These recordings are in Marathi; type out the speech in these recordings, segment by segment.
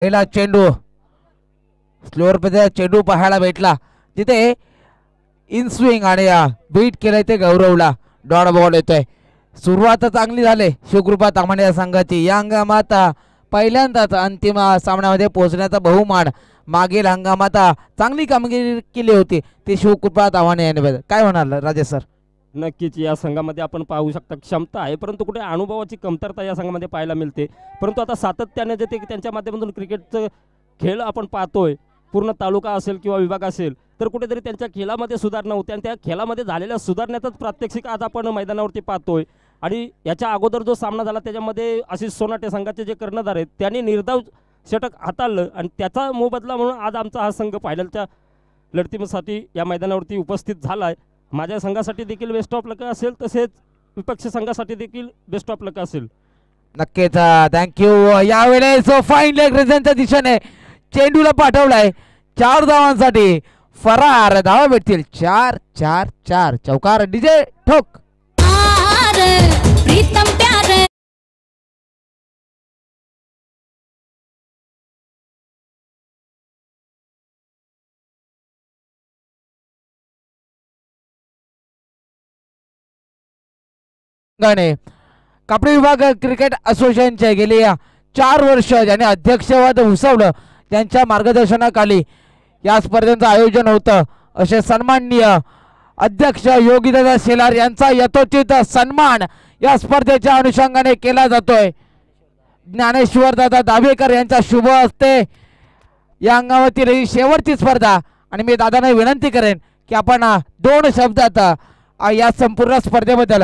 पहिला चेंडू स्लोअर मध्ये चेंडू पाहायला भेटला तिथे इन स्विंग आणि बीट केलंय ते गौरवला. डॉट बॉल येतोय. सुरुवात चांगली झाली शिवकृपा तामाणे या संघाची. या हंगामात पहिल्यांदाच अंतिम सामन्यामध्ये पोहोचण्याचा बहुमान. मागील हंगामात चांगली कामगिरी केली होती ती शिवकृपा तामाणे यांनी. काय म्हणाल राजेश सर? नक्कीच या संघामध्ये आपण पाहू शकता क्षमता आहे, परंतु कुठे अनुभवाची कमतरता या संघामध्ये पाहायला मिळते. परंतु आता सातत्याने जे ते त्यांच्या माध्यमातून क्रिकेटचं खेळ आपण पाहतोय, पूर्ण तालुका असेल किंवा विभाग असेल, तर कुठेतरी त्यांच्या खेळामध्ये सुधारणा होते आणि त्या खेळामध्ये झालेल्या सुधारण्याचाच प्रात्यक्षिक आज आपण मैदानावरती पाहतोय. आणि याच्या अगोदर जो सामना झाला त्याच्यामध्ये आशिष सोनाटे संघाचे जे कर्णधार आहेत त्यांनी निर्धाव षटक हाताळलं आणि त्याचा मोबदला म्हणून आज आमचा हा संघ फायनलच्या लढतीसाठी या मैदानावरती उपस्थित झाला आहे. माझ्या संघासाठी देखील बेस्ट ऑफ लक असेल, तसेच विपक्ष संघासाठी देखील बेस्ट ऑफ लक असेल. नक्कीच थँक्यू. यावेळेस फाईन लेग रेझनच्या दिशेने चेंडूला पाठवलाय 4 धावांसाठी. फरार धावा भेटतील 4 4 4. चौकार डीजे ठोक. प्रीतम प्यार गाणे कापडी विभाग क्रिकेट असोसिएशनचे गेली 4 वर्ष ज्यांनी अध्यक्षपद भूषवलं त्यांच्या मार्गदर्शनाखाली या स्पर्धेचं आयोजन होतं. असे सन्माननीय अध्यक्ष योगीदादा शेलार यांचा यथोचित सन्मान या स्पर्धेच्या अनुषंगाने केला जातोय. ज्ञानेश्वर दादा दाभेकर यांच्या शुभ हस्ते या अंगावरती ही शेवटची स्पर्धा आणि मी दादांना विनंती करेन की आपण 2 शब्दात या संपूर्ण स्पर्धेबद्दल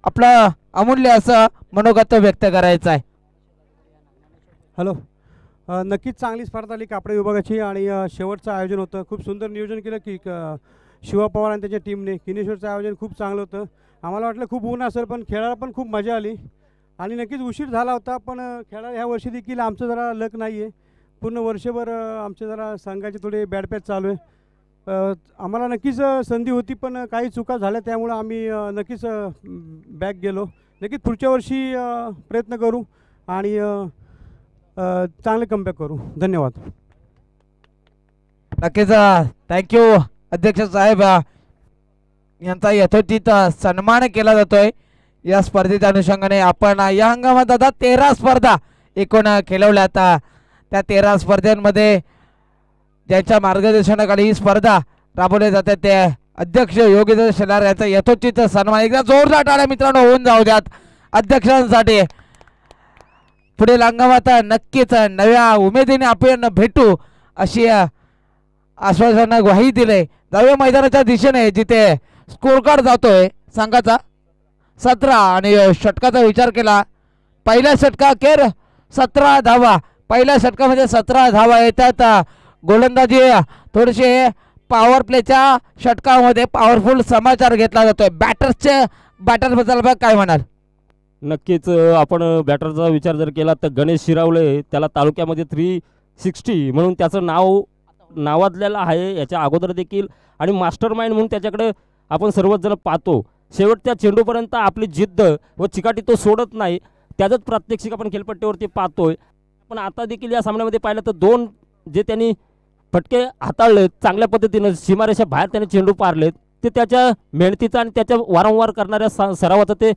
आपलं अमूल्य असं मनोगत व्यक्त करायचं आहे. हॅलो. नक्कीच चांगली स्पर्धा आली कापडी विभागाची आणि शेवटचं आयोजन होतं. खूप सुंदर नियोजन केलं की शिवा पवार आणि त्याच्या टीमने. किनेश्वरचं आयोजन खूप चांगलं होतं. आम्हाला वाटलं खूप ऊन असेल, पण खेळायला पण खूप मजा आली आणि नक्कीच उशीर झाला होता, पण खेळायला ह्या वर्षी देखील आमचं जरा लक नाही आहे. पूर्ण वर्षभर आमचे जरा संघाचे थोडे बॅड पॅच चालू आहे. आम्हाला नक्कीच संधी होती, पण काही चुका झाल्या, त्यामुळं आम्ही नक्कीच बॅक गेलो. नक्कीच पुढच्या वर्षी प्रयत्न करू आणि चांगले कमबॅक करू. धन्यवाद. नक्कीच थँक्यू अध्यक्ष साहेब यांचा यथोचित सन्मान केला जातोय या स्पर्धेच्या अनुषंगाने. आपण या हंगामात आता 13 स्पर्धा एकूण खेळवल्या. आता त्या 13 स्पर्धांमध्ये ज्यांच्या मार्गदर्शनाखाली ही स्पर्धा राबवली जाते ते अध्यक्ष योगेंद्र शेलार यांचा यथोचित सन्मान. एकदा जोरदार टाळ्या मित्रांनो होऊन जाऊ द्यात अध्यक्षांसाठी. पुढील हंगामात नक्कीच नव्या उमेदीने आपण भेटू अशी आश्वासन ग्वाही दिले. जाऊया मैदानाच्या दिशेने जिथे स्कोर कार्ड जातोय संघाचा 17 आणि षटकाचा विचार केला. पहिल्या षटका अखेर 17 धावा. पहिल्या षटकामध्ये 17 धावा येतात. गोलंदाजी थोडेसे पॉवर प्लेच्या षटकामध्ये पॉवरफुल समाचार घेतला जातोय. बॅटरबद्दल काय म्हणाल? नक्कीच आपण बॅटरचा विचार जर केला तर गणेश शिरावळे, त्याला तालुक्यामध्ये 360 म्हणून त्याचं नावाजलेलं आहे याच्या अगोदर देखील, आणि मास्टर माइंड म्हणून त्याच्याकडे आपण सर्वच जण पाहतो. शेवटच्या चेंडूपर्यंत आपली जिद्द व चिकाटी तो सोडत नाही, त्याचंच प्रात्यक्षिक आपण खेळपट्टीवरती पाहतोय. पण आता देखील या सामन्यामध्ये पाहिलं तर 2 जे त्यांनी फटके हाताळलेत चांगल्या पद्धतीनं, सीमारेषा बाहेर त्याने चेंडू पारलेत, ते त्याच्या मेहनतीचा आणि त्याच्या वारंवार करणाऱ्या सरावाचं ते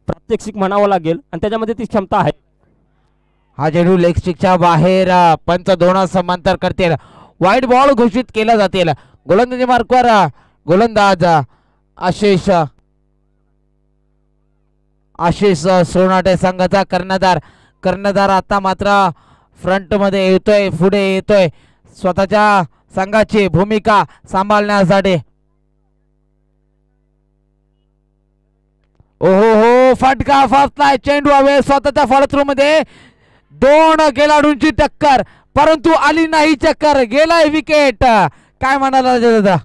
प्रात्यक्षिक म्हणावं लागेल आणि त्याच्यामध्ये ती क्षमता आहे. हा चेंडू लेग स्टिकच्या बाहेर. पंच 2 समांतर करतील. वाईट बॉल घोषित केला जातील. गोलंदाजी मार्कवर गोलंदाज आशिष सोनाटे संघाचा कर्णधार आता मात्र फ्रंट मध्ये येतोय, पुढे येतोय स्वतःच्या संघाची भूमिका सांभाळण्यासाठी. ओहो हो, फटका फासलाय. चेंडू हवे स्वतःच्या फॉलोथ्रू मध्ये. 2 खेळाडूंची टक्कर, परंतु आली नाही चक्कर. गेलाय विकेट. काय म्हणाला दादा?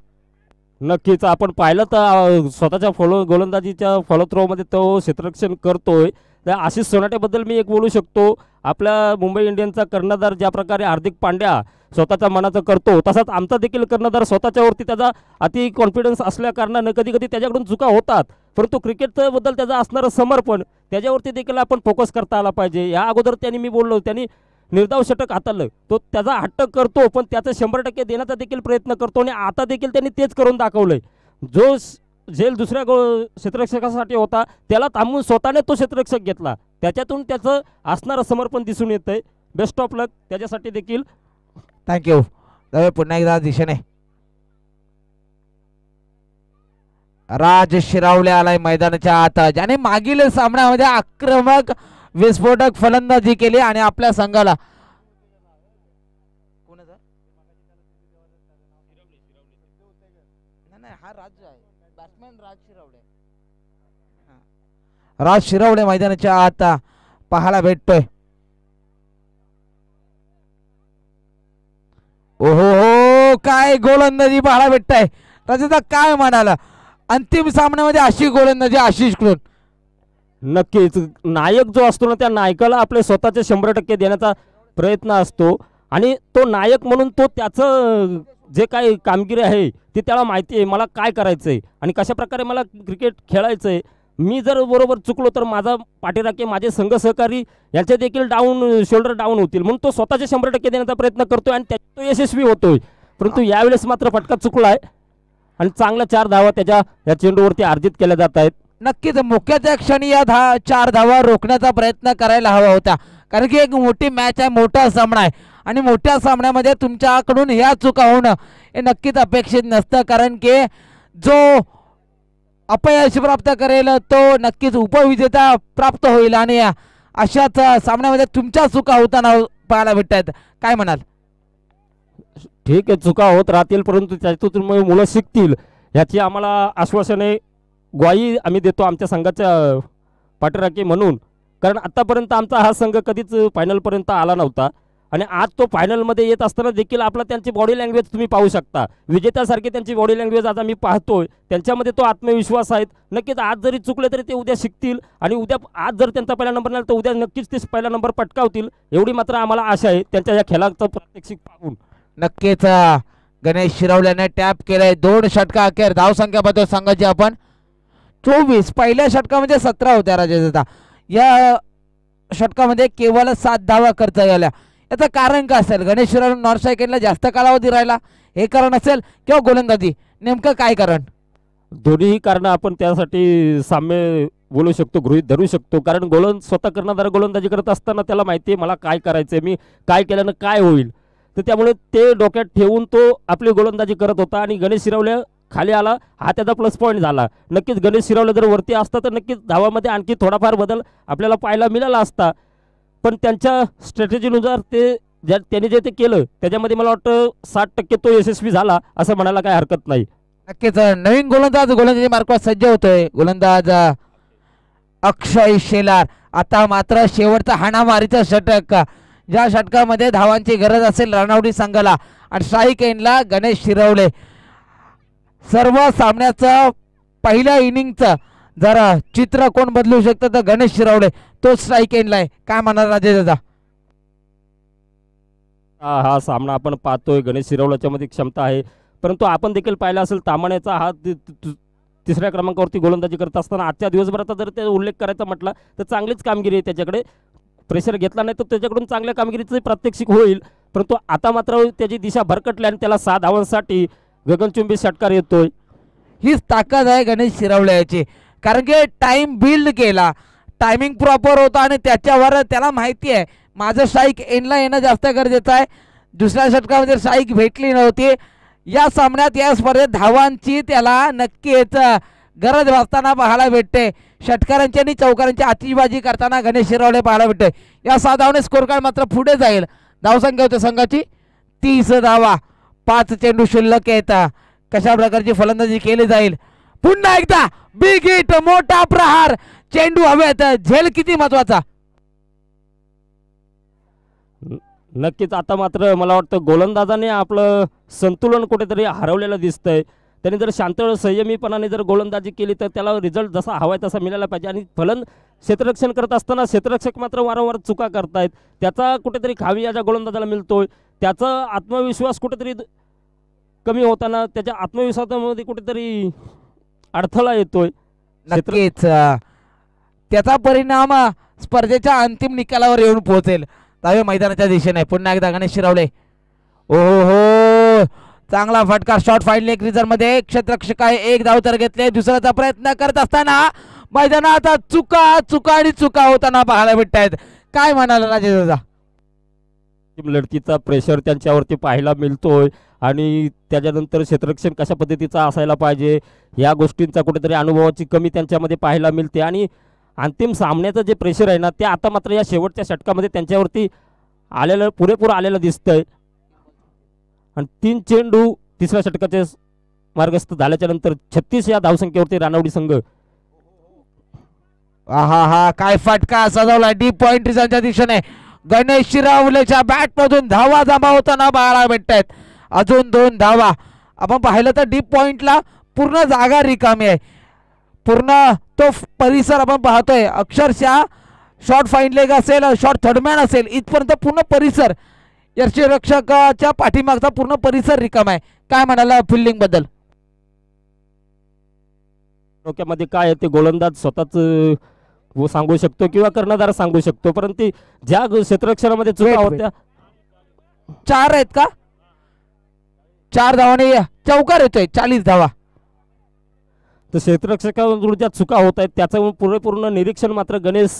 नक्कीच आपण पाहिलं तर स्वतःच्या गोलंदाजीच्या फॉलो थ्रो मध्ये तो क्षेत्ररक्षण करतोय. त्या आशिष सोनाटेबद्दल मी एक बोलू शकतो. आपल्या मुंबई इंडियन्सचा कर्णधार ज्या प्रकारे हार्दिक पांड्या स्वतःच्या मनाचं करतो, तसाच आमचा देखील कर्णधार स्वतःच्यावरती त्याचा अति कॉन्फिडन्स असल्या कारणानं कधी कधी त्याच्याकडून चुका होतात, परंतु क्रिकेटच्या बद्दल त्याचं असणारं समर्पण त्याच्यावरती देखील आपण फोकस करता आला पाहिजे. या अगोदर त्यांनी मी बोललो त्यांनी निर्धाव षटक हाताळलं, तो त्याचा हट्ट करतो, पण त्याचं 100% देण्याचा देखील प्रयत्न करतो आणि आता देखील त्यांनी तेच करून दाखवलंय. जो झेल दुसऱ्या क्षेत्ररक्षकासाठी होता त्याला थांबवून स्वतःने तो क्षेत्ररक्षक घेतला, त्याच्यातून त्याचं असणारं समर्पण दिसून येतंय. बेस्ट ऑफ लक त्याच्यासाठी देखील. थँक्यू. पुन्हा एकदा दिशेने राज शिरावले आलाय मैदानाच्या आत, ज्याने मागील सामन्यामध्ये आक्रमक विस्फोटक फलंदाजी केली आणि आपल्या संघाला राज शिरवले मैदानाच्या आत पाहायला भेटतोय. ओहो हो, काय गोलंदाजी पाहायला भेटताय. राजाचा काय म्हणाला, अंतिम सामन्यामध्ये अशी गोलंदाजी आशिष कडून. नक्कीच नायक जो असतो ना, त्या नायकाला आपले स्वतःचे 100% देण्याचा प्रयत्न असतो आणि तो नायक म्हणून तो त्याचं जे काही कामगिरी आहे ती त्याला माहिती आहे, मला काय करायचं आहे आणि कशा प्रकारे मला क्रिकेट खेळायचं आहे. मी जर बरोबर चुकलो तर माझा पाठीराखे माझे संघ सहकारी यांचे देखील शोल्डर डाऊन होतील, म्हणून तो स्वतःचे 100% देण्याचा प्रयत्न करतोय आणि त्यात तो यशस्वी होतोय. परंतु यावेळेस मात्र फटका चुकलाय आणि चांगल्या 4 धावा त्याच्या या चेंडूवरती अर्जित केल्या जात आहेत. नक्कीच मोक्याच्या क्षणी या 4 धावा रोखण्याचा प्रयत्न करायला हवा होता, कारण की एक मोठी मॅच आहे, मोठा सामना आहे आणि मोठ्या सामन्यामध्ये तुमच्याकडून ह्या चुका होणं हे नक्कीच अपेक्षित नसतं, कारण की जो अपयश प्राप्त करेल तो नक्कीच उपविजेता प्राप्त होईल आणि अशाच सामन्यामध्ये तुमच्या चुका होताना पाहायला भेटत आहेत. काय म्हणाल? ठीक आहे, चुका होत राहतील, परंतु त्यातून मुलं शिकतील ह्याची आम्हाला आश्वासने ग्वाही आम्ही देतो आमच्या संघाच्या पाठीराखे म्हणून. कारण आतापर्यंत आमचा हा संघ कधीच फायनलपर्यंत आला नव्हता आणि आज तो फायनलमध्ये येत असताना देखील आपला त्यांची बॉडी लँग्वेज तुम्ही पाहू शकता. विजेत्यासारखी त्यांची बॉडी लँग्वेज आज आम्ही पाहतोय, त्यांच्यामध्ये तो आत्मविश्वास आहे. नक्कीच आज जरी चुकले तरी ते उद्या शिकतील आणि आज जर त्यांचा पहिला नंबर नाही तर उद्या नक्कीच ते पहिला नंबर पटकावतील, एवढी मात्र आम्हाला आशा आहे त्यांच्या या खेळाचं प्रात्यक्षिक पाहून. नक्कीच गणेश शिरवल्याने टॅप केलंय. 2 षटका अखेर धावसंख्या बद्दल संघाची आपण 24, पहिल्या षटकामध्ये 17 होत्या राजेदादा, या षटकामध्ये केवळ 7 धावा खर्च झाल्या. याचं कारण काय असेल? गणेश शिरवले नॉर्थ सायकेलला जास्त कालावधी राहिला हे कारण असेल किंवा गोलंदाजी, नेमकं काय कारण? दोन्हीही कारण आपण त्यासाठी साम्य बोलू शकतो, गृहीत धरू शकतो. कारण स्वतः कर्णधार गोलंदाजी करत असताना त्याला माहिती आहे मला काय करायचंय, मी काय केल्यानं काय होईल, तर त्यामुळे ते डोक्यात ठेवून तो आपली गोलंदाजी करत होता आणि गणेश शिरवले खाली आला, हा त्याचा प्लस पॉईंट झाला. नक्कीच गणेश शिरवले जर वरती असता तर नक्कीच धावामध्ये आणखी थोडाफार बदल आपल्याला पाहायला मिळाला असता, पण त्यांच्या स्ट्रॅटेजीनुसार त्यांनी जे ते केलं त्याच्यामध्ये मला वाटतं 60% तो यशस्वी झाला असं म्हणायला काही हरकत नाही. नक्कीच नवीन गोलंदाजी मार्कवर सज्ज होतोय. गोलंदाज अक्षय शेलार. आता मात्र शेवटचा हाणामारीचा षटक, ज्या षटकामध्ये धावांची गरज असेल रनआउट संघाला आणि स्ट्राईक एंडला गणेश शिरवले. सर्व सामन्याचं पहिल्या इनिंगचं जर चित्र कोण बदलू शकतं तर गणेश शिरवले, तो स्ट्राईक एंडला आहे. काय म्हणाल राजेश दादा? हा सामना आपण पाहतोय, गणेश शिरवल्याच्या मध्ये क्षमता आहे, परंतु आपण देखील पाहिला असेल तामाण्याचा हा 3ऱ्या क्रमांकावरती गोलंदाजी करत असताना आजच्या दिवसभराचा जर ते उल्लेख करायचा म्हटला तर चांगलीच कामगिरी आहे त्याच्याकडे. प्रेशर घेतला नाही तर त्याच्याकडून चांगल्या कामगिरीचं प्रात्यक्षिक होईल, परंतु आता मात्र त्याची दिशा भरकटली आणि त्याला 6 धावांसाठी गगनचुंबी षटकार येतोय. हीच ताकद आहे गणेश शिरवल्याची, कारण की टाइम बिल्ड केला, टायमिंग प्रॉपर होता आणि त्याच्यावर त्याला माहिती आहे माझं स्ट्राईक एंडला येणं जास्त गरजेचं आहे. दुसऱ्या षटकामध्ये स्ट्राईक भेटली नव्हती. या सामन्यात या स्पर्धेत धावांची त्याला नक्कीच गरज भासताना पाहायला भेटते. षटकारांची आणि चौकारांची आतिषबाजी करताना गणेश शिरवले पाहायला भेटते. या 6 धावाने स्कोर कार्ड मात्र पुढे जाईल. धावसंख्या होते संघाची 30 धावा, 5 चेंडू शिल्लक आहेत. कशा प्रकारची फलंदाजी केली जाईल? पुन्हा एकदा बिग हिट, मोठा प्रहार, चेंडू हवेत, झेल किती महत्वाचा. नक्कीच आता मात्र मला वाटतं गोलंदाजाने आपलं संतुलन कुठेतरी हरवलेलं दिसतंय. त्यांनी जर शांत संयमीपणाने जर गोलंदाजी केली तर त्याला रिझल्ट जसा हवाय तसा मिळायला पाहिजे. आणि क्षेत्ररक्षण करत असताना क्षेत्ररक्षक मात्र वारंवार चुका करतायत, त्याचा कुठेतरी खावी या गोलंदाजाला मिळतोय. त्याचा आत्मविश्वास कुठेतरी कमी होताना त्याच्या आत्मविश्वासामध्ये कुठेतरी अडथळा येतोय. नक्कीच त्याचा परिणाम स्पर्धेच्या अंतिम निकालावर येऊन पोहोचेल. धावे मैदानाच्या दिशेने. पुन्हा एकदा गणेश शिरावले. ओ हो, चांगला फटकार शॉट फाईन लेग रिझर्व मध्ये. क्षेत्ररक्षक आहे, एक धाव तर घेतले. दुसऱ्याचा प्रयत्न करत असताना मैदानात चुका चुका आणि चुका होताना पाहायला भेटत आहेत. काय म्हणाल राजेश दादा? लढतीचा प्रेशर त्यांच्यावरती पाहायला मिळतोय आणि त्याच्यानंतर क्षेत्ररक्षण कशा पद्धतीचा असायला पाहिजे या गोष्टींचा कुठेतरी अनुभवाची कमी त्यांच्यामध्ये पाहायला मिळते. आणि अंतिम सामन्याचं जे प्रेशर आहे ना ते आता मात्र या शेवटच्या षटकामध्ये त्यांच्यावरती आलेलं पुरेपूर आलेलं दिसतंय. आणि 3 चेंडू तिसऱ्या षटकाचे मार्गस्थ झाल्याच्या नंतर 36 या धावसंख्येवरती रानवडी संघ. हा हा, काय फटका सजवला डीप पॉइंट रिझनच्या दिशेने. गणेश शिरावलेच्या बॅट मधून धावा जमा होताना पाहायला भेटत आहेत. अजून 2 धावा. आपण पाहिलं तर डीप पॉइंटला पूर्ण जागा रिकामी आहे. पूर्ण तो परिसर आपण पाहतोय. अक्षरशः शॉर्ट फाईन लेग असेल, शॉर्ट थर्डमॅन असेल, इथपर्यंत पूर्ण परिसर यष्टीरक्षकाच्या पाठीमागचा पूर्ण परिसर रिकामा आहे. काय म्हणाला फिल्डिंग बद्दल? डोक्यामध्ये काय आहे ते गोलंदाज स्वतःच सांगू शकतो किंवा कर्णधार सांगू शकतो. परंतु ज्या क्षेत्ररक्षणामध्ये चुका Wait, होत्या 4 आहेत का? 4 धावाने चौकार येतोय. 40 धावा. तर क्षेत्ररक्षकाकडून ज्या चुका होत आहेत त्याचं पूर्ण निरीक्षण मात्र गणेश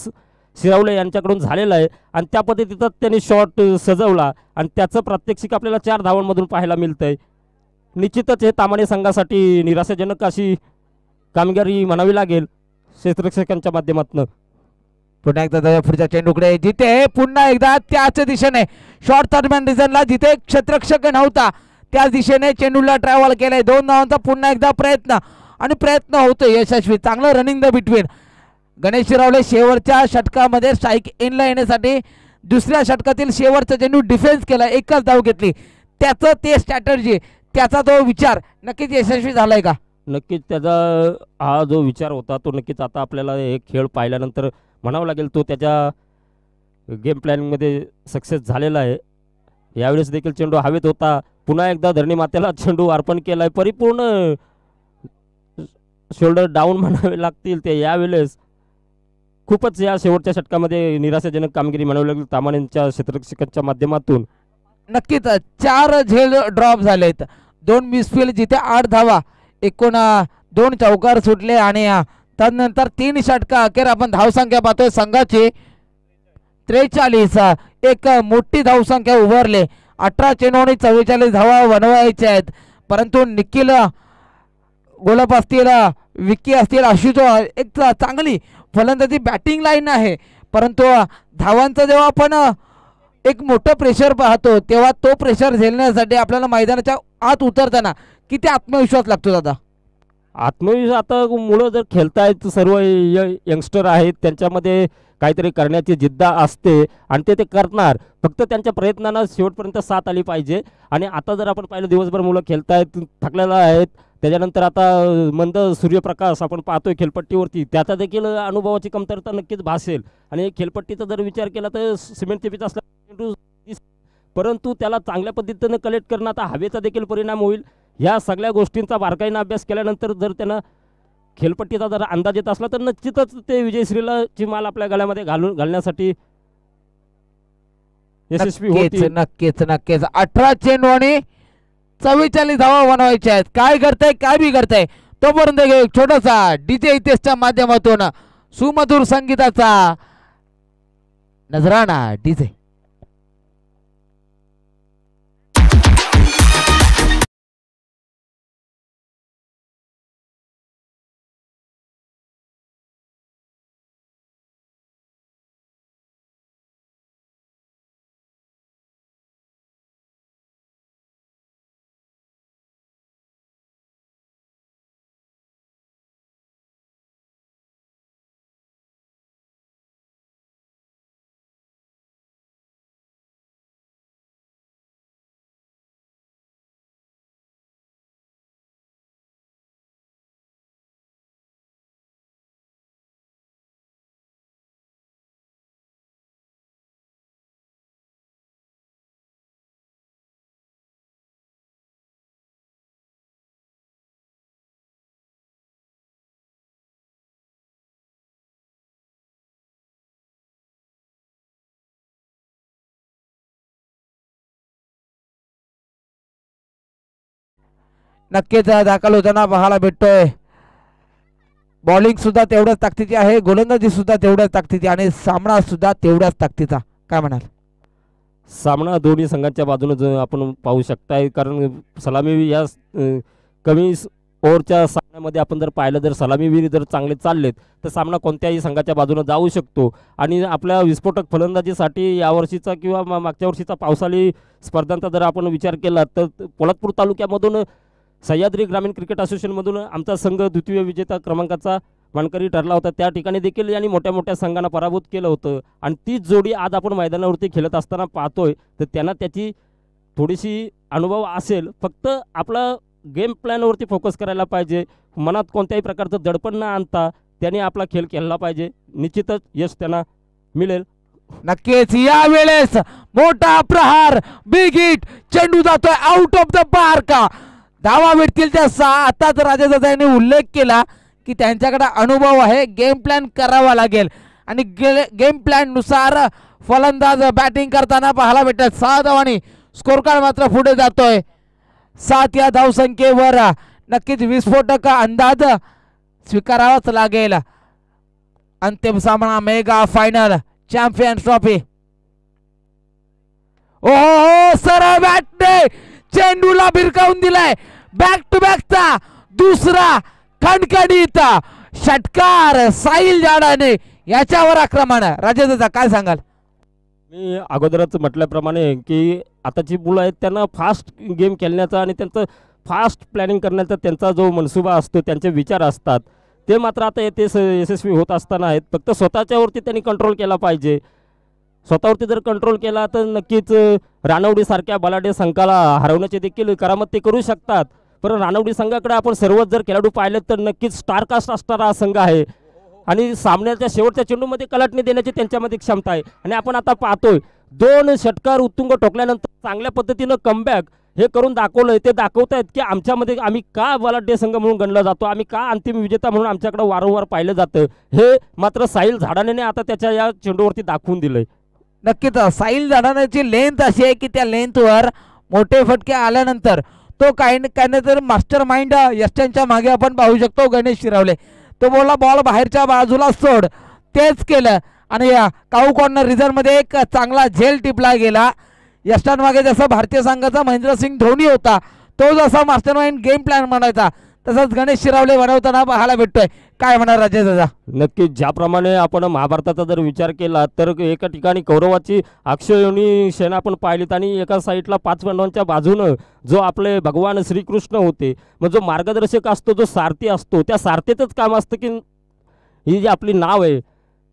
शिरावले यांच्याकडून झालेलं आहे. आणि त्या पद्धतीचा त्यांनी शॉट सजवला आणि त्याचं प्रात्यक्षिक आपल्याला 4 धावांमधून पाहायला मिळतंय. निश्चितच हे तामाणे संघासाठी निराशाजनक अशी कामगिरी म्हणावी लागेल क्षेत्ररक्षकांच्या माध्यमातून. पुन्हा एकदा त्याच्या पुढच्या चेंडूकडे, जिथे पुन्हा एकदा त्याच दिशेने शॉर्ट थर्डमॅन रिझनला जिथे क्षेत्ररक्षक नव्हता त्याच दिशेने चेंडूला ट्रॅव्हल केलंय. 2 धावांचा पुन्हा एकदा प्रयत्न आणि प्रयत्न होतोय यशस्वी. चांगलं रनिंग द बिटवीन. गणेश शिरावले शेवटच्या षटकामध्ये स्ट्राईक इनला येण्यासाठी दुसऱ्या षटकातील शेवटचा चेंडू डिफेन्स केला, एकच धाव घेतली. त्याचं ते स्ट्रॅटर्जी, त्याचा तो विचार नक्कीच यशस्वी झालाय का? नक्कीच त्याचा हा जो विचार होता तो नक्कीच आता आपल्याला हे खेळ पाहिल्यानंतर म्हणावं लागेल तो त्याच्या गेम प्लॅनिंगमध्ये सक्सेस झालेला आहे. यावेळेस देखील चेंडू हवेत होता. पुन्हा एकदा धरणी मातेला चेंडू अर्पण केला आहे. परिपूर्ण शोल्डर डाऊन म्हणावे लागतील ते यावेळेस. खूपच या शेवटच्या षटकामध्ये निराशाजनक कामगिरी म्हणावी लागेल तामाण्यांच्या क्षेत्ररक्षकांच्या माध्यमातून. नक्कीच 4 झेल ड्रॉप झालेत. 2 मिसफिल्ड जिथे 8 धावा, एकूण 2 चौकार सुटले आणि त्यानंतर 3 षटका अखेर आपण धावसंख्या पाहतोय संघाची 43. एक मोठी धावसंख्या उभारले. 18 चेंडू आणि 44 धावा बनवायच्या आहेत. परंतु निखिल गोलप असतील, विक्की असतील, आशुतोष एक चांगली फलंदाजी बॅटिंग लाईन आहे. परंतु धावांचं जेव्हा आपण एक मोठं प्रेशर पाहतो तेव्हा तो प्रेशर झेलण्यासाठी आपल्याला मैदानाच्या आत उतरताना किती आत्मविश्वास लागतो दादा? आत्मविश्वास आता मुलं जर खेळतायत सर्व यंगस्टर आहेत त्यांच्यामध्ये काहीतरी करण्याची जिद्द असते आणि ते करणार. फक्त त्यांच्या प्रयत्नांना शेवटपर्यंत साथ आली पाहिजे. आणि आता जर आपण पाहिलं दिवसभर मुलं खेळतायत, थकलेला आहेत. त्याच्यानंतर आता मंद सूर्यप्रकाश आपण पाहतोय खेळपट्टीवरती, त्याचा देखील अनुभवाची कमतरता नक्कीच भासेल. आणि खेळपट्टीचा जर विचार केला तर सिमेंटचे पिच असला परंतु त्याला चांगल्या पद्धतीनं कलेक्ट करणं आता हवेचा देखील परिणाम होईल. ह्या सगळ्या गोष्टींचा बारकाईनं अभ्यास केल्यानंतर जर त्यांना खेळपट्टीचा जर अंदाज येत असला तर निश्चितच ते विजयश्रीला ची माल आपल्या गळ्यामध्ये घालण्यासाठी यशस्वी होतील. नक्कीच नक्कीच. 18 चेंडू आणि 44 धावा बनवायच्या आहेत. काय करताय, काय बी करताय तोपर्यंत एक छोटासा डीजे इतेशच्या माध्यमातून सुमधुर संगीताचा नजराणा डीजे. नक्कीच दाखल होताना पाहायला भेटतोय. बॉलिंग सुद्धा तेवढ्याच ताकदीची आहे, गोलंदाजी सुद्धा तेवढ्याच ताकदीची आणि सामना सुद्धा तेवढ्याच ताकदीचा. काय म्हणाल? सामना दोन्ही संघांच्या बाजूने आपण पाहू शकताय, कारण सलामीवीर या कमी ओव्हरच्या सामन्यामध्ये आपण जर पाहिलं, जर सलामीवीर जर चांगले चाललेत तर सामना कोणत्याही संघाच्या बाजूने जाऊ शकतो. आणि आपल्या विस्फोटक फलंदाजीसाठी यावर्षीचा किंवा मागच्या वर्षीचा पावसाळी स्पर्धांचा जर आपण विचार केला तर पोलादपूर तालुक्यामधून सह्याद्री ग्रामीण क्रिकेट असोसिएशनमधून आमचा संघ द्वितीय विजेता क्रमांकाचा मानकरी ठरला होता. त्या ठिकाणी देखील यांनी मोठ्या मोठ्या संघांना पराभूत केलं होतं आणि तीच जोडी आज आपण मैदानावरती खेळत असताना पाहतोय. तर त्यांना त्याची थोडीशी अनुभव असेल, फक्त आपला गेम प्लॅनवरती फोकस करायला पाहिजे. मनात कोणत्याही प्रकारचं दडपण न आणता त्याने आपला खेळ खेळला पाहिजे. निश्चितच यश त्यांना मिळेल. नक्कीच या वेळेस मोठा प्रहार, बिग हिट, चेंडू जातोय आउट ऑफ द पार्क. धावा भेटतील त्या 6. आताच राजेदादा यांनी उल्लेख केला की त्यांच्याकडे अनुभव आहे, गेम प्लॅन करावा लागेल आणि गेम प्लॅन नुसार फलंदाज बॅटिंग करताना पाहायला भेटत. 6 धावांनी स्कोर कार्ड मात्र पुढे जातोय. 7 या धावसंख्येवर नक्कीच विस्फोटक अंदाज स्वीकारावाच लागेल. अंतिम सामना, मेगा फायनल, चॅम्पियन्स ट्रॉफी. ओहो, सरळ बॅटने चेंडूला भिरकावून दिलाय. बॅक टू बॅकचा दुसरा खणखणीत षटकार साहिल जाडाने, याच्यावर आक्रमण. राजेदादा काय सांगाल? मी अगोदरच म्हटल्याप्रमाणे की आताची मुलं आहेत त्यांना फास्ट गेम खेळण्याचा आणि त्यांचं फास्ट प्लॅनिंग करण्याचा त्यांचा जो मनसुबा असतो, त्यांचे विचार असतात, ते मात्र आता येथे यशस्वी होत असताना आहेत. फक्त स्वतःच्यावरती त्यांनी कंट्रोल केला पाहिजे. स्वतःवरती जर कंट्रोल केला तर नक्कीच रानवडीसारख्या बलाढ्य संघाला हरवण्याचे देखील करामत ते करू शकतात. पण रानवडी संघाकडे आपण सर्वच जर खेळाडू पाहिले तर नक्कीच स्टारकास्ट असणारा हा संघ आहे आणि सामन्याच्या शेवटच्या चेंडूमध्ये कलाटणी देण्याची त्यांच्यामध्ये क्षमता आहे. आणि आपण आता पाहतोय 2 षटकार उत्तुंग ठोकल्यानंतर चांगल्या पद्धतीनं कमबॅक हे करून दाखवलंय. ते दाखवतायत की आमच्यामध्ये आम्ही का बलाढ्य संघ म्हणून गणला जातो, आम्ही का अंतिम विजेता म्हणून आमच्याकडे वारंवार पाहिलं जातं, हे मात्र साहिल झाडाने आता त्याच्या या चेंडूवरती दाखवून दिलंय. नक्कीच साहिल जाडाण्याची लेंथ अशी आहे की त्या लेंथवर मोठे फटके आल्यानंतर तो काही तर मास्टर माइंड यशांच्या मागे आपण पाहू शकतो. गणेश शिरावले तो बोलला बॉल बाहेरच्या बाजूला सोड, तेच केलं आणि काऊ कॉर्नर रिझर्व मध्ये एक चांगला झेल टिपला गेला. यष्टांमागे जसा भारतीय संघाचा महेंद्रसिंग धोनी होता, तो जसा मास्टर माइंड गेम प्लॅन म्हणायचा, तसंच गणेश शिरावले बनवताना पाहायला भेटतोय. काय म्हणणार राजेश दादा? नक्कीच ज्याप्रमाणे आपण महाभारताचा जर विचार केला तर एका ठिकाणी कौरवाची अक्षययोनी सेना आपण पाहिलीत आणि एका साईडला 5 पांडवांच्या बाजूनं जो आपले भगवान श्रीकृष्ण होते. मग जो मार्गदर्शक असतो, जो सारथी असतो, त्या सारथीचंच काम असतं की ही जी आपली नाव आहे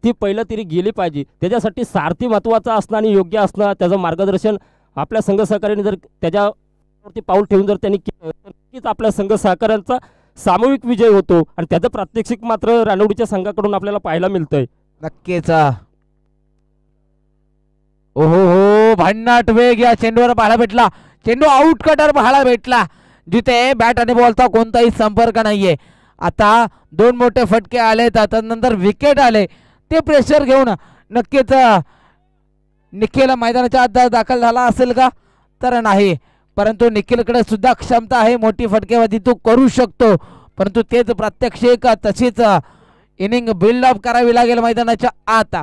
ती पहिलं तरी गेली पाहिजे. त्याच्यासाठी सारथी महत्त्वाचा असणं आणि योग्य असणं, त्याचं मार्गदर्शन आपल्या संघ सहकार्याने जर त्याच्यावरती पाऊल ठेवून जर त्यांनी केलं तर नक्कीच आपल्या संघ सहकार्यांचा सामूहिक विजय होतो आणि त्याचं प्रात्यक्षिक मात्र रानवडीच्या संघाकडून आपल्याला पाहायला मिळतंय. नक्कीच. ओहो हो, भन्नाट वेग या चेंडूवर पाहायला भेटला. चेंडू आउट कटर पाहायला भेटला, जिथे बॅट आणि बॉलचा कोणताही संपर्क नाहीये. आता 2 मोठे फटके आले, त्यानंतर विकेट आले. ते प्रेशर घेऊन नक्कीच निखिल मैदानाच्या आत दाखल झाला असेल का? तर नाही, परंतु निखिलकडे सुद्धा क्षमता आहे, मोठी फटकेबाजी तो करू शकतो. परंतु तेच प्रात्यक्षिक तशीच इनिंग बिल्डअप करावी लागेल मैदानाच्या आत.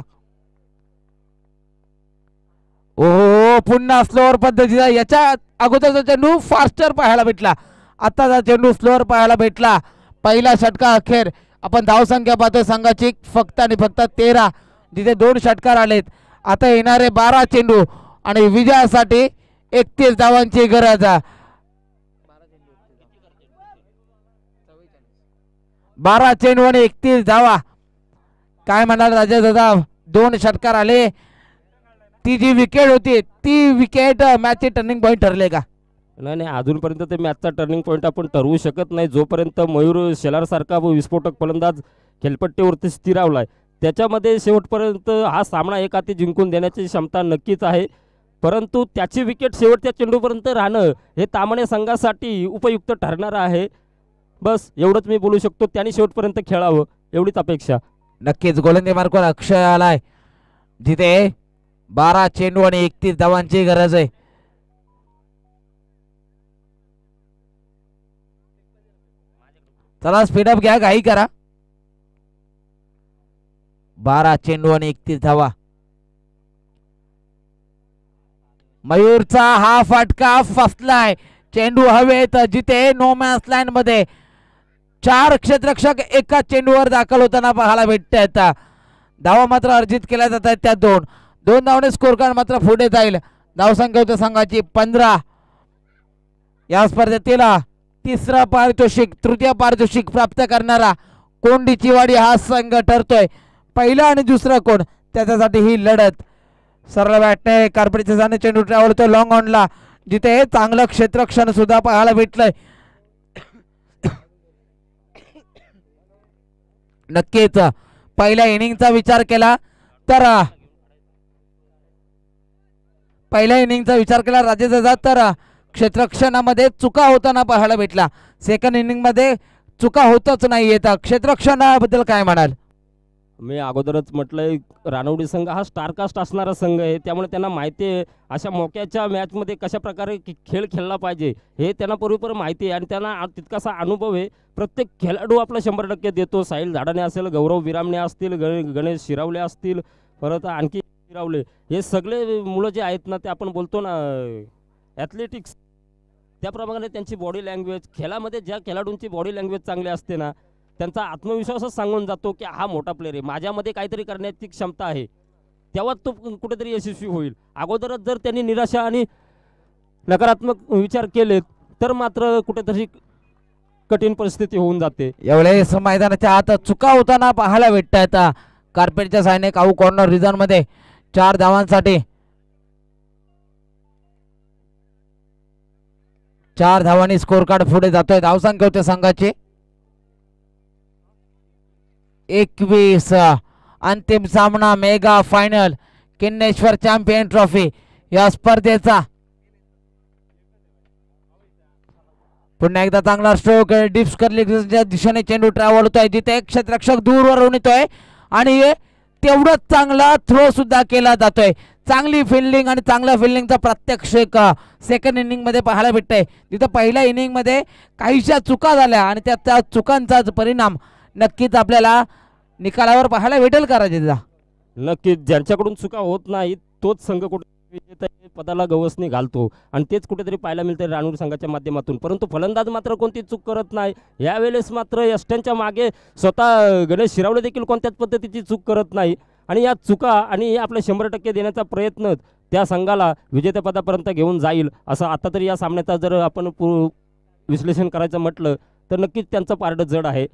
ओ पुन्हा स्लोअर पद्धतीचा, याच्या अगोदरचा चेंडू फास्टर पाहायला भेटला, आताचा चेंडू स्लोअर पाहायला भेटला. पहिला षटकार अखेर आपण धावसंख्या पाहतो संघाची फक्त आणि फक्त 13, जिथे 2 षटकार आलेत. आता येणारे 12 चेंडू आणि विजयासाठी 31 धावांची गरज. 12 चेंडू आणि 31 धावा. काय म्हणाल राजा दादा? 2 षटकार आले, ती जी विकेट होती ती विकेट मॅचचे टर्निंग पॉईंट ठरले का? नाही, अजूनपर्यंत ते मॅचचा टर्निंग पॉईंट आपण ठरवू शकत नाही. जोपर्यंत मयूर शेलारसारखा विस्फोटक फलंदाज खेळपट्टीवरती स्थिरावलाय, त्याच्यामध्ये शेवटपर्यंत हा सामना एक हाती जिंकून देण्याची क्षमता नक्कीच आहे. परंतु त्याची विकेट शेवटच्या चेंडूपर्यंत राहणं हे तामणे संघासाठी उपयुक्त ठरणार आहे. बस एवढंच मी बोलू शकतो. त्यांनी शेवटपर्यंत खेळावं एवढीच अपेक्षा. नक्कीच गोलंदाजी मार्कवर अक्षय आलाय, जिथे 12 चेंडू आणि 31 धावांची गरज आहे. चला स्पीडअप घ्या, घाई करा. 12 चेंडू आणि 31 धावा. मयूरचा हा फटका फसलाय. चेंडू हवेत, जिथे नो मॅन्स लँड मध्ये 4 क्षेत्ररक्षक एका चेंडूवर दाखल होताना पाहायला भेटत आहेत. धावा मात्र अर्जित केल्या जात आहेत. त्या दोन धावने स्कोर कार्ड मात्र पुढे जाईल. धावसंख्या होते संघाची 15. या स्पर्धेतील तिसरा पारितोषिक, तृतीय पारितोषिक प्राप्त करणारा कोंडीची वाडी हा संघ ठरतोय. पहिला आणि दुसरा कोण त्याच्यासाठी ही लढत. सरळ बॅटने कार्पेटच्या जाणे चेंडू ट्रॅव्हल होतो लॉंग ऑनला, जिथे चांगलं क्षेत्ररक्षण सुद्धा पाहायला भेटलंय. नक्कीच पहिल्या इनिंगचा विचार केला तर राजेश तर क्षेत्ररक्षणामध्ये चुका होताना पाहायला भेटला. सेकंड इनिंग मध्ये चुका होतच नाही येत. क्षेत्ररक्षणाबद्दल काय म्हणाल? मी अगोदरच म्हटलंय, रानवडी संघ हा स्टारकास्ट असणारा संघ आहे, त्यामुळे त्यांना माहिती आहे अशा मोक्याच्या मॅचमध्ये कशा प्रकारे खेळ खेळला पाहिजे हे त्यांना पूर्वीपर माहिती आहे आणि त्यांना तितकासा अनुभव आहे. प्रत्येक खेळाडू आपला 100% देतो. साहिल झाडाने असेल, गौरव विरामणे असतील, गणेश शिरावले असतील, परत आणखी शिरावले, हे सगळे मुलं जे आहेत ना, ते आपण बोलतो ना ॲथलेटिक्स, त्याप्रमाणे त्यांची बॉडी लँग्वेज, खेळामध्ये ज्या खेळाडूंची बॉडी लँग्वेज चांगली असते ना, त्यांचा आत्मविश्वासच सांगून जातो की हा मोठा प्लेअर आहे, माझ्यामध्ये काहीतरी करण्याची क्षमता आहे, तेव्हा तो कुठेतरी यशस्वी होईल. अगोदरच जर त्यांनी निराशा आणि नकारात्मक विचार केले तर मात्र कुठेतरी कठीण परिस्थिती होऊन जाते. यावेळेस मैदानाच्या आत चुका होताना पाहायला भेटत आहेत. कार्पेटच्या सायने काऊ कॉर्नर रिझन मध्ये 4 धावांसाठी 4 धावांनी स्कोर कार्ड पुढे जातोय. धावसंख्या होते संघाची 21. अंतिम सामना मेगा फायनल किन्नेश्वर चॅम्पियन ट्रॉफी या स्पर्धेचा. पुन्हा एकदा चांगला स्ट्रोक डिप्स करलीच्या दिशेने चेंडू ट्रॅव्हल होतोय, जिथे एक क्षेत्ररक्षक दूरवरून येतोय आणि तेवढंच चांगला थ्रो सुद्धा केला जातोय. चांगली फिल्डिंग आणि चांगल्या फिल्डिंगचा प्रात्यक्षिक सेकंड इनिंग मध्ये पाहायला भेटतंय. तिथं पहिल्या इनिंग मध्ये काहीशा चुका झाल्या आणि त्या चुकांचाच परिणाम नक्कीच आपल्याला निकालावर पाहायला भेटेल का राजेदा? नक्कीच ज्यांच्याकडून चुका होत नाहीत तोच संघ कुठे पदाला गवसणी घालतो आणि तेच कुठेतरी पाहायला मिळते रानूर संघाच्या माध्यमातून. परंतु फलंदाज मात्र कोणती चूक करत नाही. यावेळेस मात्र यष्ट्यांच्या मागे स्वतः गणेश शिरावले देखील कोणत्याच पद्धतीची चूक करत नाही आणि या चुका आणि आपले 100% देण्याचा प्रयत्न त्या संघाला विजेतेपदापर्यंत घेऊन जाईल असं आता तरी या सामन्याचा जर आपण विश्लेषण करायचं म्हटलं तर नक्कीच त्यांचं पारडं जड आहे.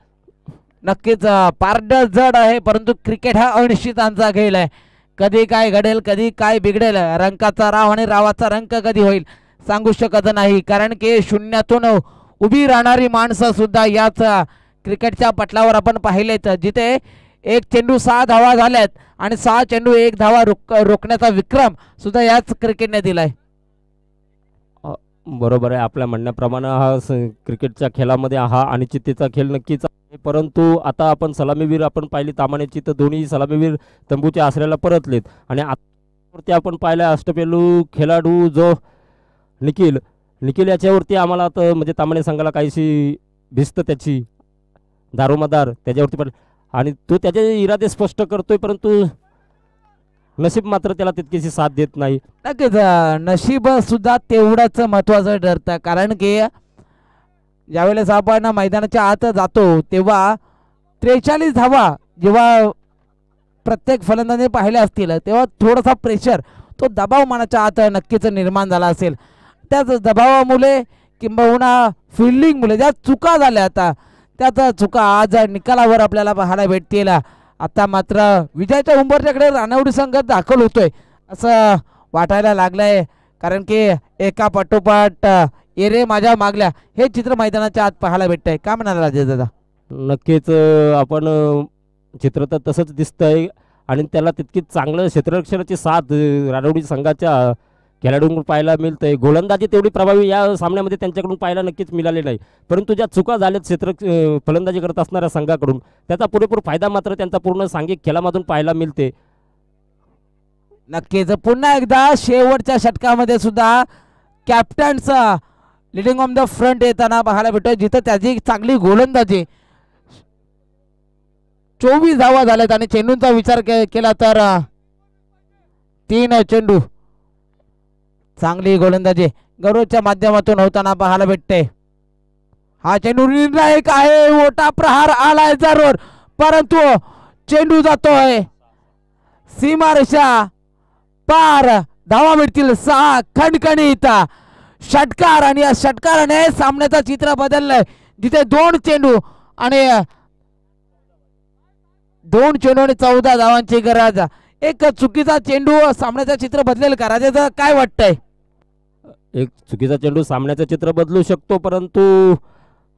नक्कीच पारडं जड आहे, परंतु क्रिकेट हा अनिश्चितांचा खेळ आहे. कधी काय घडेल, कधी काय बिघडेल, रंकाचा राव आणि रावाचा रंक कधी होईल सांगू शकत नाही. कारण की शून्यातून उभी राहणारी माणसं सुद्धा याच क्रिकेटच्या पटलावर आपण पाहिलेत, जिथे एक चेंडू 6 धावा झाल्यात आणि 6 चेंडू 1 धावा रोखण्याचा विक्रम सुद्धा याच क्रिकेटने दिलाय. बरोबर आहे, आपल्या म्हणण्याप्रमाणे हा क्रिकेटच्या खेळामध्ये हा अनिश्चिततेचा खेळ नक्कीच आहे. परंतु आता आपण सलामीवीर आपण पाहिली तामाण्याची, तर दोन्ही सलामीवीर तंबूच्या आसऱ्याला परतलेत आणि आतावरती आपण पाहिलं अष्टपैलू खेळाडू जो निखिल याच्यावरती आम्हाला तर म्हणजे तामाणे संघाला काहीशी भिस्त त्याची दारोमदार त्याच्यावरती पण आणि तो त्याचे इरादे स्पष्ट करतोय, परंतु नशीब मात्र त्याला तितकीशी साथ देत नाही. नक्कीच नशीब सुद्धा तेवढंच महत्वाचं ठरतं. कारण की ज्यावेळेस आपण मैदानाच्या आत जातो तेव्हा 43 धावा जेव्हा प्रत्येक फलंदाजाने पाहिल्या असतील तेव्हा थोडासा प्रेशर, तो दबाव मनाच्या आत नक्कीच निर्माण झाला असेल. त्याच दबावामुळे किंबहुना फिल्डिंगमुळे ज्या चुका झाल्या आता त्याच चुका आज निकालावर आपल्याला पाहायला भेटतील. आता मात्र विजयाच्या उंबरठ्याकडे रानवडी संघ दाखल होतोय असं वाटायला लागलंय. कारण की एका पाठोपाठ एरे माझ्या मागल्या हे चित्र मैदानाच्या आत पाहायला भेटतंय. का म्हणाला राजेश दादा? नक्कीच आपण चित्र तर तसंच दिसतंय आणि त्याला तितकीच चांगलं क्षेत्ररक्षणाची साथ रानवडी संघाच्या खेळाडूंकडून पाहायला मिळतंय. गोलंदाजी तेवढी प्रभावी या सामन्यामध्ये त्यांच्याकडून पाहायला नक्कीच मिळाली नाही, परंतु ज्या चुका झाल्यात फलंदाजी करत असणाऱ्या संघाकडून त्याचा पुरेपूर फायदा मात्र त्यांचा पूर्ण सांघिक खेळामधून पाहायला मिळते. नक्कीच पुन्हा एकदा शेवटच्या षटकामध्ये सुद्धा कॅप्टनचा लिडिंग ऑन द फ्रंट येताना पाहायला भेटतोय, जिथं त्याची चांगली गोलंदाजी. 24 धावा झाल्यात आणि चेंडूंचा विचार केला तर 3 चेंडू. चांगली गोलंदाजी गौरवच्या माध्यमातून होताना पाहायला भेटते. हा चेंडू निर्णायक आहे, मोठा प्रहार आलाय जरूर, परंतु चेंडू जातोय सीमारेषा पार. धावा मिळतील 6. खणखणीत षटकार आणि या षटकाराने सामन्याचं चित्र बदललंय, जिथे 2 चेंडू आणि 14 धावांची गरज. एक चुकीचा चेंडू सामन्याचं चित्र बदलेल का राजाचं काय वाटतंय? एक चुकीचा चेंडू सामन्याचं चित्र बदलू शकतो, परंतु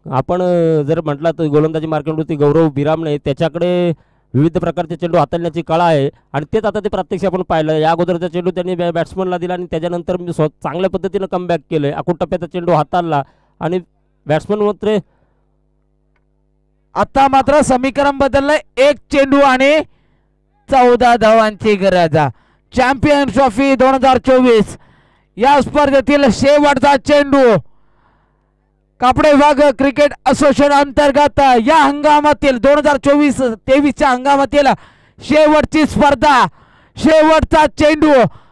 आपण जर म्हटलं तर गोलंदाजी मार्केटवरती गौरव बिरामणे त्याच्याकडे विविध प्रकारचे चेंडू हाताळण्याची कला आहे आणि तेच आता ते प्रत्यक्ष आपण पाहिलं. या अगोदरचा चेंडू त्यांनी बॅट्समनला दिला आणि त्याच्यानंतर चांगल्या पद्धतीनं कमबॅक केलंय. अकूट टप्प्याचा चेंडू हाताळला आणि बॅट्समन मात्र आता मात्र समीकरण बदललंय. 1 चेंडू आणि 14 धावांची गरज. चॅम्पियन्स ट्रॉफी 2024 या स्पर्धेतील शेवटचा चेंडू. कापडे विभाग क्रिकेट असोसिएशन अंतर्गत या हंगामातील 2024-23च्या हंगामातील शेवटची स्पर्धा, शेवटचा चेंडू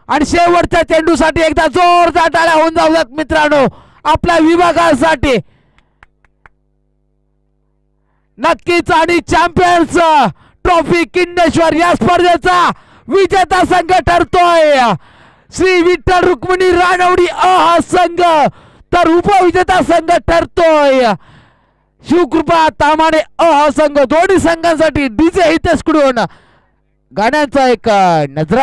आणि शेवटच्या चेंडूसाठी एकदा जोरदार टाळ्या होऊन जाऊयात मित्रांनो आपल्या विभागासाठी. नक्कीच आणि चॅम्पियन्स ट्रॉफी किंडेश्वर या स्पर्धेचा विजेता संघ ठरतोय श्री विठ्ठल रुक्मिणी रानवडी अ संघ, तर उपविजेता संघ ठरतोय शिवकृपा तामाणे अ संघ. दोन्ही संघांसाठी डीजे हितेश कडून गाण्याचा एक नजरा.